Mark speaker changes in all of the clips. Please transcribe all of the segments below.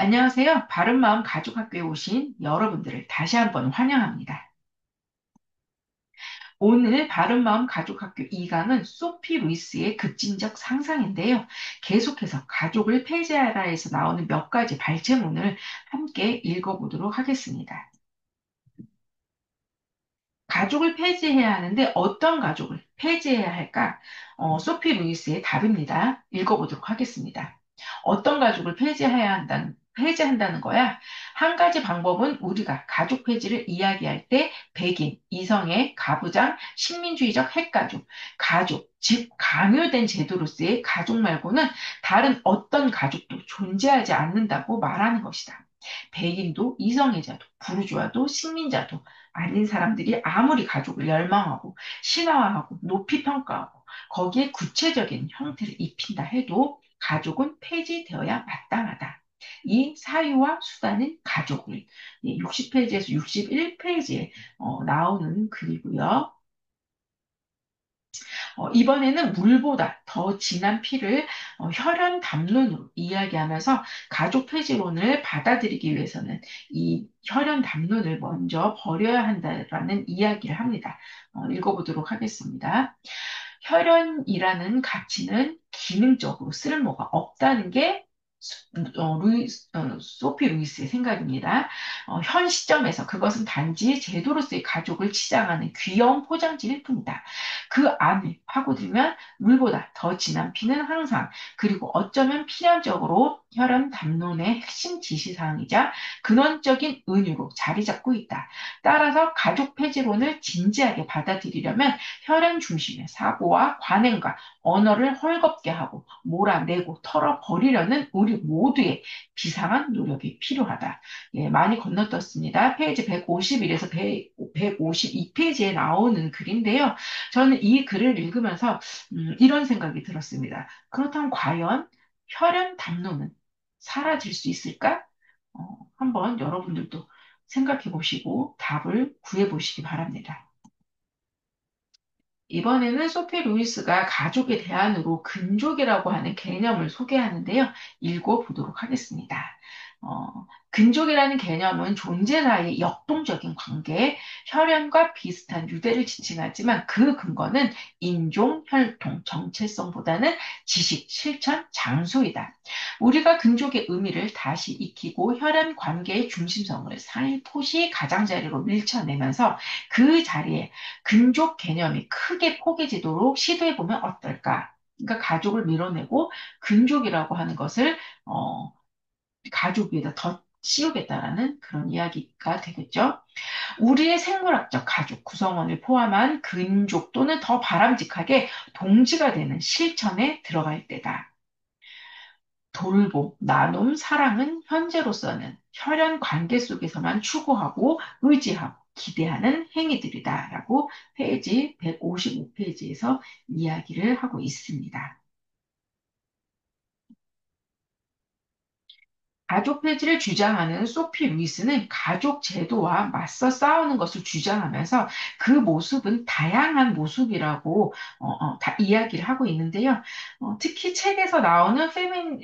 Speaker 1: 안녕하세요. 바른마음 가족학교에 오신 여러분들을 다시 한번 환영합니다. 오늘 바른마음 가족학교 2강은 소피 루이스의 급진적 상상인데요. 계속해서 가족을 폐지하라에서 나오는 몇 가지 발제문을 함께 읽어보도록 하겠습니다. 가족을 폐지해야 하는데 어떤 가족을 폐지해야 할까? 소피 루이스의 답입니다. 읽어보도록 하겠습니다. 어떤 가족을 폐지한다는 거야? 한 가지 방법은 우리가 가족 폐지를 이야기할 때 백인, 이성애, 가부장, 식민주의적 핵가족, 가족, 즉 강요된 제도로서의 가족 말고는 다른 어떤 가족도 존재하지 않는다고 말하는 것이다. 백인도 이성애자도 부르주아도 식민자도 아닌 사람들이 아무리 가족을 열망하고 신화화하고 높이 평가하고 거기에 구체적인 형태를 입힌다 해도 가족은 폐지되어야 마땅하다. 이 사유와 수단은 가족을 60페이지에서 61페이지에 나오는 글이고요. 이번에는 물보다 더 진한 피를 혈연 담론으로 이야기하면서 가족 폐지론을 받아들이기 위해서는 이 혈연 담론을 먼저 버려야 한다라는 이야기를 합니다. 읽어보도록 하겠습니다. 혈연이라는 가치는 기능적으로 쓸모가 없다는 게 소피 루이스의 생각입니다. 현 시점에서 그것은 단지 제도로서의 가족을 치장하는 귀여운 포장지일 뿐이다. 그 안을 파고들면 물보다 더 진한 피는 항상 그리고 어쩌면 필연적으로 혈연 담론의 핵심 지시사항이자 근원적인 은유로 자리 잡고 있다. 따라서 가족 폐지론을 진지하게 받아들이려면 혈연 중심의 사고와 관행과 언어를 헐겁게 하고 몰아내고 털어버리려는 우리 모두의 비상한 노력이 필요하다. 예, 많이 건너떴습니다. 페이지 151에서 152페이지에 나오는 글인데요. 저는 이 글을 읽으면서 이런 생각이 들었습니다. 그렇다면 과연 혈연 담론은 사라질 수 있을까? 한번 여러분들도 생각해 보시고 답을 구해 보시기 바랍니다. 이번에는 소피 루이스가 가족의 대안으로 근족이라고 하는 개념을 소개하는데요. 읽어보도록 하겠습니다. 근족이라는 개념은 존재 사이의 역동적인 관계, 혈연과 비슷한 유대를 지칭하지만 그 근거는 인종, 혈통, 정체성보다는 지식, 실천, 장소이다. 우리가 근족의 의미를 다시 익히고 혈연 관계의 중심성을 살포시 가장자리로 밀쳐내면서 그 자리에 근족 개념이 크게 포개지도록 시도해보면 어떨까? 그러니까 가족을 밀어내고 근족이라고 하는 것을 가족 위에다 더 씌우겠다라는 그런 이야기가 되겠죠. 우리의 생물학적 가족 구성원을 포함한 근족 또는 더 바람직하게 동지가 되는 실천에 들어갈 때다. 돌봄, 나눔, 사랑은 현재로서는 혈연 관계 속에서만 추구하고 의지하고 기대하는 행위들이다라고 페이지 155페이지에서 이야기를 하고 있습니다. 가족 폐지를 주장하는 소피 루이스는 가족 제도와 맞서 싸우는 것을 주장하면서 그 모습은 다양한 모습이라고 다 이야기를 하고 있는데요. 특히 책에서 나오는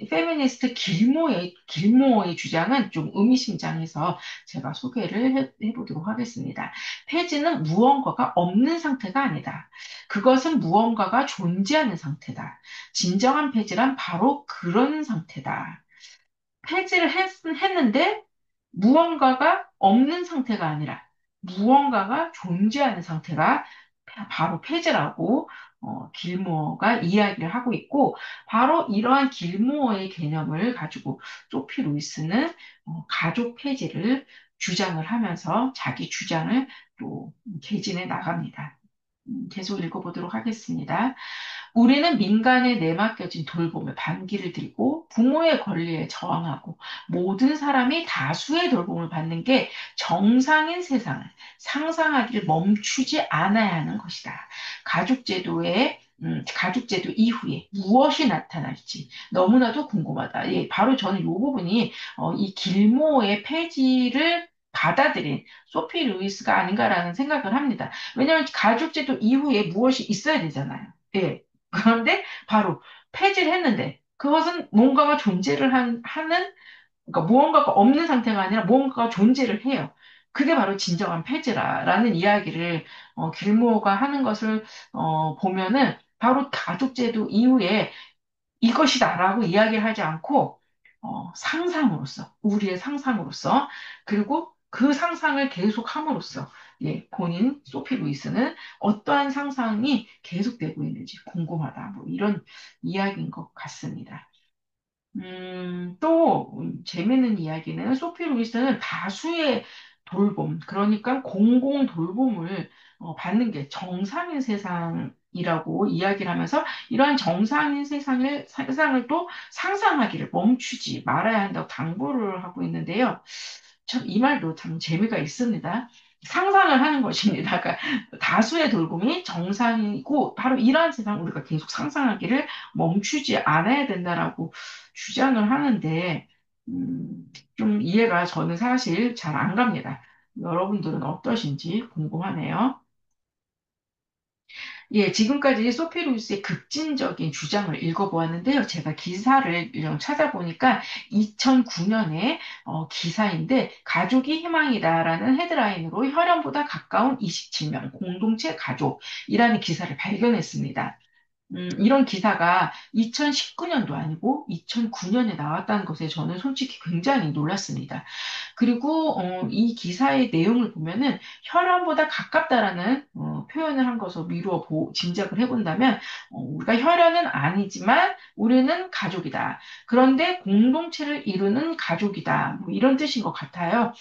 Speaker 1: 페미니스트 길모어의 주장은 좀 의미심장해서 제가 소개를 해보도록 하겠습니다. 폐지는 무언가가 없는 상태가 아니다. 그것은 무언가가 존재하는 상태다. 진정한 폐지란 바로 그런 상태다. 했는데 무언가가 없는 상태가 아니라 무언가가 존재하는 상태가 바로 폐지라고 길모어가 이야기를 하고 있고 바로 이러한 길모어의 개념을 가지고 소피 루이스는 가족 폐지를 주장을 하면서 자기 주장을 또 개진해 나갑니다. 계속 읽어보도록 하겠습니다. 우리는 민간에 내맡겨진 돌봄에 반기를 들고 부모의 권리에 저항하고 모든 사람이 다수의 돌봄을 받는 게 정상인 세상을 상상하기를 멈추지 않아야 하는 것이다. 가족제도 이후에 무엇이 나타날지 너무나도 궁금하다. 예, 바로 저는 이 부분이 이 길모어의 폐지를 받아들인 소피 루이스가 아닌가라는 생각을 합니다. 왜냐하면 가족제도 이후에 무엇이 있어야 되잖아요. 예. 그런데 바로 폐지를 했는데 그것은 뭔가가 존재를 하는 그러니까 무언가가 없는 상태가 아니라 무언가가 존재를 해요. 그게 바로 진정한 폐지라라는 이야기를 길모어가 하는 것을 보면은 바로 가족제도 이후에 이것이다라고 이야기를 하지 않고 상상으로서 우리의 상상으로서 그리고 그 상상을 계속 함으로써 예, 본인 소피 루이스는 어떠한 상상이 계속되고 있는지 궁금하다. 뭐 이런 이야기인 것 같습니다. 또 재밌는 이야기는 소피 루이스는 다수의 돌봄, 그러니까 공공 돌봄을 받는 게 정상인 세상이라고 이야기를 하면서 이러한 정상인 세상을 또 상상하기를 멈추지 말아야 한다고 당부를 하고 있는데요. 참, 이 말도 참 재미가 있습니다. 상상을 하는 것입니다. 그러니까 다수의 돌봄이 정상이고 바로 이러한 세상 우리가 계속 상상하기를 멈추지 않아야 된다라고 주장을 하는데 좀 이해가 저는 사실 잘 안 갑니다. 여러분들은 어떠신지 궁금하네요. 예, 지금까지 소피 루이스의 급진적인 주장을 읽어보았는데요. 제가 기사를 찾아보니까 2009년에 기사인데 가족이 희망이다라는 헤드라인으로 혈연보다 가까운 27명 공동체 가족이라는 기사를 발견했습니다. 이런 기사가 2019년도 아니고 2009년에 나왔다는 것에 저는 솔직히 굉장히 놀랐습니다. 그리고 이 기사의 내용을 보면은 혈연보다 가깝다라는 표현을 한 것으로 짐작을 해본다면 우리가 혈연은 아니지만 우리는 가족이다. 그런데 공동체를 이루는 가족이다. 뭐 이런 뜻인 것 같아요.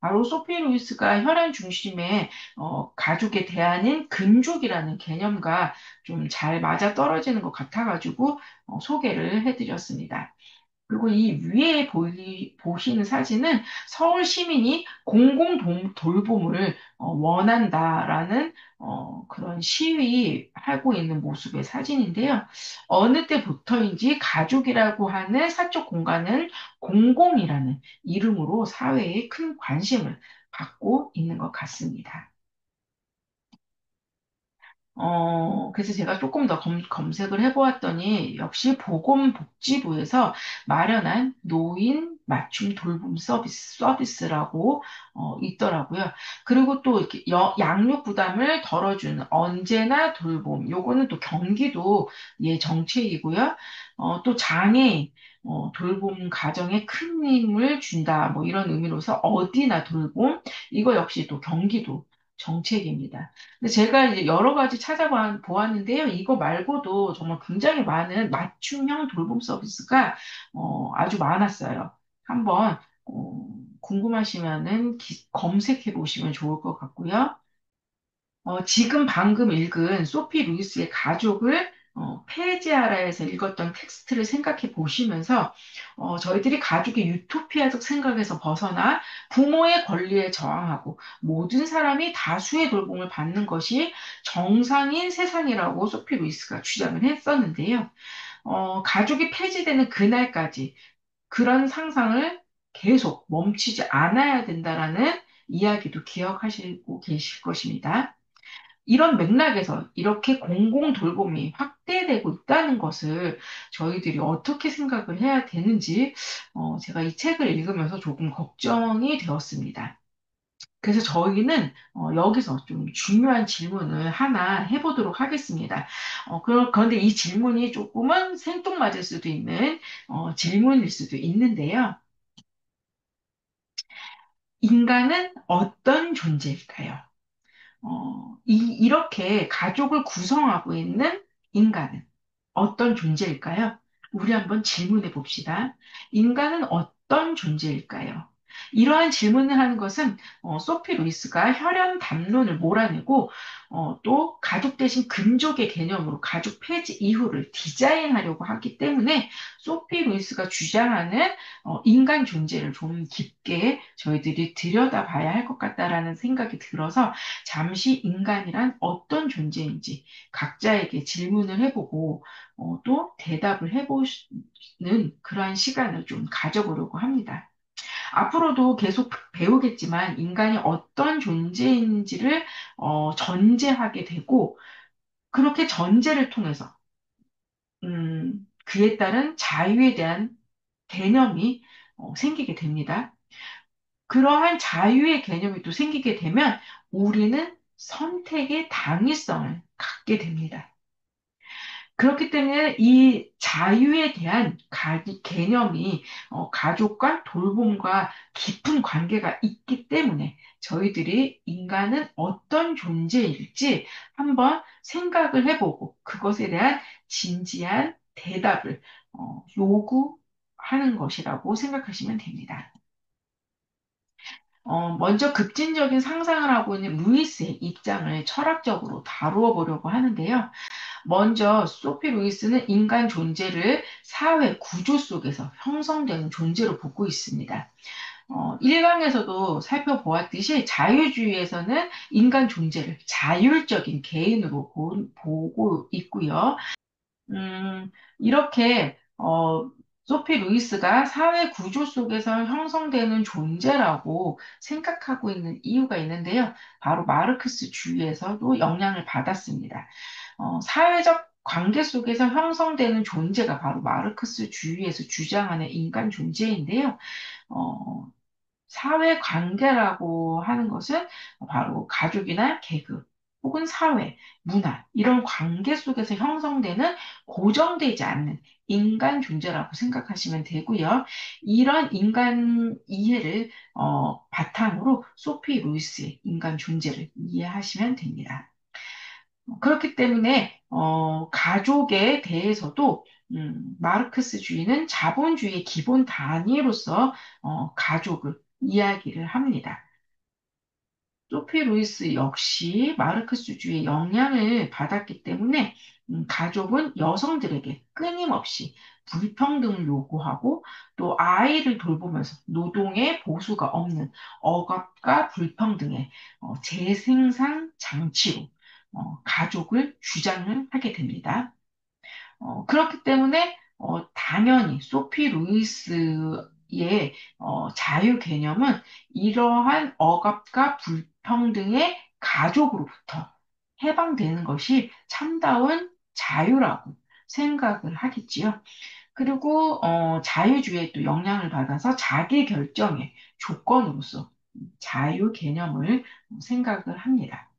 Speaker 1: 바로 소피 루이스가 혈연 중심의 가족에 대한인 근족이라는 개념과 좀 잘 맞아 떨어지는 것 같아가지고 소개를 해드렸습니다. 그리고 이 위에 보시는 사진은 서울 시민이 돌봄을 원한다라는 그런 시위하고 있는 모습의 사진인데요. 어느 때부터인지 가족이라고 하는 사적 공간은 공공이라는 이름으로 사회에 큰 관심을 받고 있는 것 같습니다. 그래서 제가 조금 더 검색을 해보았더니 역시 보건복지부에서 마련한 노인 맞춤 돌봄 서비스라고 있더라고요. 그리고 또 이렇게 양육 부담을 덜어주는 언제나 돌봄, 요거는 또 경기도 예 정책이고요. 또 장애인 돌봄 가정에 큰 힘을 준다, 뭐 이런 의미로서 어디나 돌봄, 이거 역시 또 경기도 정책입니다. 근데 제가 이제 여러 가지 찾아보았는데요. 이거 말고도 정말 굉장히 많은 맞춤형 돌봄 서비스가 아주 많았어요. 한번 궁금하시면은 검색해 보시면 좋을 것 같고요. 지금 방금 읽은 소피 루이스의 가족을 폐지하라에서 읽었던 텍스트를 생각해 보시면서 저희들이 가족의 유토피아적 생각에서 벗어나 부모의 권리에 저항하고 모든 사람이 다수의 돌봄을 받는 것이 정상인 세상이라고 소피 루이스가 주장을 했었는데요. 가족이 폐지되는 그날까지 그런 상상을 계속 멈추지 않아야 된다라는 이야기도 기억하시고 계실 것입니다. 이런 맥락에서 이렇게 공공 돌봄이 확대되고 있다는 것을 저희들이 어떻게 생각을 해야 되는지 제가 이 책을 읽으면서 조금 걱정이 되었습니다. 그래서 저희는 여기서 좀 중요한 질문을 하나 해보도록 하겠습니다. 그런데 이 질문이 조금은 생뚱맞을 수도 있는 질문일 수도 있는데요. 인간은 어떤 존재일까요? 이렇게 가족을 구성하고 있는 인간은 어떤 존재일까요? 우리 한번 질문해 봅시다. 인간은 어떤 존재일까요? 이러한 질문을 하는 것은 소피 루이스가 혈연 담론을 몰아내고 또 가족 대신 근족의 개념으로 가족 폐지 이후를 디자인하려고 하기 때문에 소피 루이스가 주장하는 인간 존재를 좀 깊게 저희들이 들여다봐야 할 것 같다라는 생각이 들어서 잠시 인간이란 어떤 존재인지 각자에게 질문을 해보고 또 대답을 해보는 그러한 시간을 좀 가져보려고 합니다. 앞으로도 계속 배우겠지만 인간이 어떤 존재인지를 전제하게 되고 그렇게 전제를 통해서 그에 따른 자유에 대한 개념이 생기게 됩니다. 그러한 자유의 개념이 또 생기게 되면 우리는 선택의 당위성을 갖게 됩니다. 그렇기 때문에 이 자유에 대한 개념이 가족과 돌봄과 깊은 관계가 있기 때문에 저희들이 인간은 어떤 존재일지 한번 생각을 해보고 그것에 대한 진지한 대답을 요구하는 것이라고 생각하시면 됩니다. 먼저 급진적인 상상을 하고 있는 루이스의 입장을 철학적으로 다루어 보려고 하는데요. 먼저 소피 루이스는 인간 존재를 사회 구조 속에서 형성되는 존재로 보고 있습니다. 1강에서도 살펴보았듯이 자유주의에서는 인간 존재를 자율적인 개인으로 보고 있고요. 이렇게, 소피 루이스가 사회 구조 속에서 형성되는 존재라고 생각하고 있는 이유가 있는데요. 바로 마르크스 주의에서도 영향을 받았습니다. 사회적 관계 속에서 형성되는 존재가 바로 마르크스 주의에서 주장하는 인간 존재인데요. 어, 사회 관계라고 하는 것은 바로 가족이나 계급 혹은 사회, 문화, 이런 관계 속에서 형성되는 고정되지 않는 인간 존재라고 생각하시면 되고요. 이런 인간 이해를 바탕으로 소피 루이스의 인간 존재를 이해하시면 됩니다. 그렇기 때문에 가족에 대해서도 마르크스주의는 자본주의의 기본 단위로서 가족을 이야기를 합니다. 소피 루이스 역시 마르크스주의의 영향을 받았기 때문에 가족은 여성들에게 끊임없이 불평등을 요구하고 또 아이를 돌보면서 노동의 보수가 없는 억압과 불평등의 재생산 장치로 가족을 주장을 하게 됩니다. 그렇기 때문에 당연히 소피 루이스의 자유 개념은 이러한 억압과 불평등의 가족으로부터 해방되는 것이 참다운 자유라고 생각을 하겠지요. 그리고 자유주의에 또 영향을 받아서 자기 결정의 조건으로서 자유 개념을 생각을 합니다.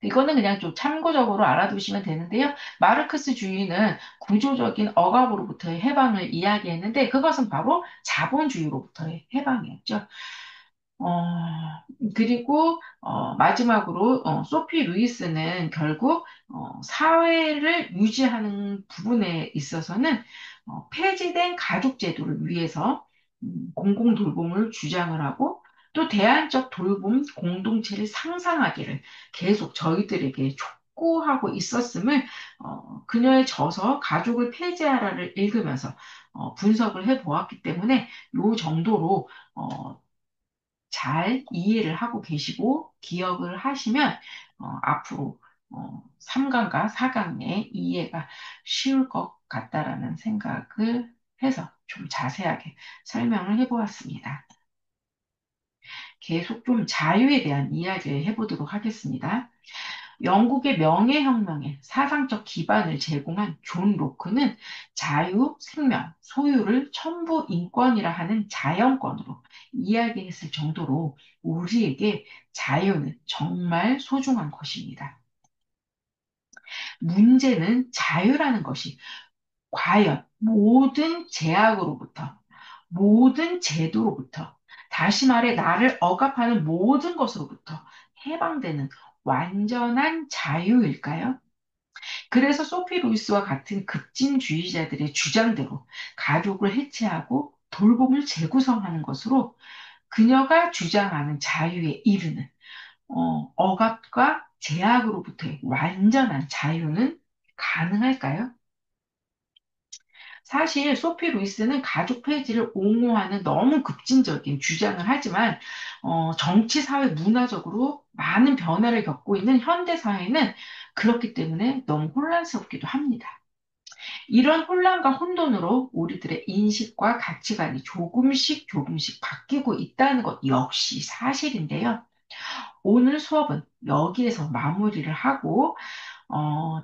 Speaker 1: 이거는 그냥 좀 참고적으로 알아두시면 되는데요. 마르크스 주의는 구조적인 억압으로부터의 해방을 이야기했는데 그것은 바로 자본주의로부터의 해방이었죠. 그리고 마지막으로 소피 루이스는 결국 사회를 유지하는 부분에 있어서는 폐지된 가족 제도를 위해서 공공 돌봄을 주장을 하고 또 대안적 돌봄 공동체를 상상하기를 계속 저희들에게 촉구하고 있었음을 그녀의 저서 가족을 폐지하라를 읽으면서 분석을 해보았기 때문에 이 정도로 잘 이해를 하고 계시고 기억을 하시면 앞으로 3강과 4강의 이해가 쉬울 것 같다라는 생각을 해서 좀 자세하게 설명을 해보았습니다. 계속 좀 자유에 대한 이야기를 해보도록 하겠습니다. 영국의 명예혁명의 사상적 기반을 제공한 존 로크는 자유, 생명, 소유를 천부 인권이라 하는 자연권으로 이야기했을 정도로 우리에게 자유는 정말 소중한 것입니다. 문제는 자유라는 것이 과연 모든 제약으로부터, 모든 제도로부터, 다시 말해 나를 억압하는 모든 것으로부터 해방되는 완전한 자유일까요? 그래서 소피 루이스와 같은 급진주의자들의 주장대로 가족을 해체하고 돌봄을 재구성하는 것으로 그녀가 주장하는 자유에 이르는 억압과 제약으로부터의 완전한 자유는 가능할까요? 사실 소피 루이스는 가족 폐지를 옹호하는 너무 급진적인 주장을 하지만 정치, 사회, 문화적으로 많은 변화를 겪고 있는 현대 사회는 그렇기 때문에 너무 혼란스럽기도 합니다. 이런 혼란과 혼돈으로 우리들의 인식과 가치관이 조금씩 조금씩 바뀌고 있다는 것 역시 사실인데요. 오늘 수업은 여기에서 마무리를 하고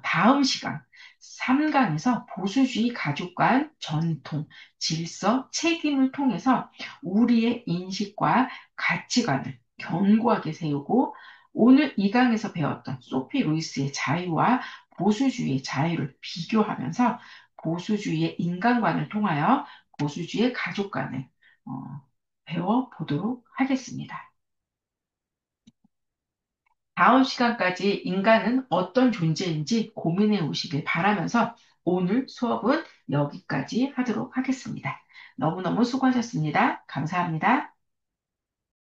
Speaker 1: 다음 시간 3강에서 보수주의 가족관, 전통, 질서, 책임을 통해서 우리의 인식과 가치관을 견고하게 세우고 오늘 2강에서 배웠던 소피 루이스의 자유와 보수주의의 자유를 비교하면서 보수주의의 인간관을 통하여 보수주의의 가족관을 어, 배워보도록 하겠습니다. 다음 시간까지 인간은 어떤 존재인지 고민해 오시길 바라면서 오늘 수업은 여기까지 하도록 하겠습니다. 너무너무 수고하셨습니다. 감사합니다.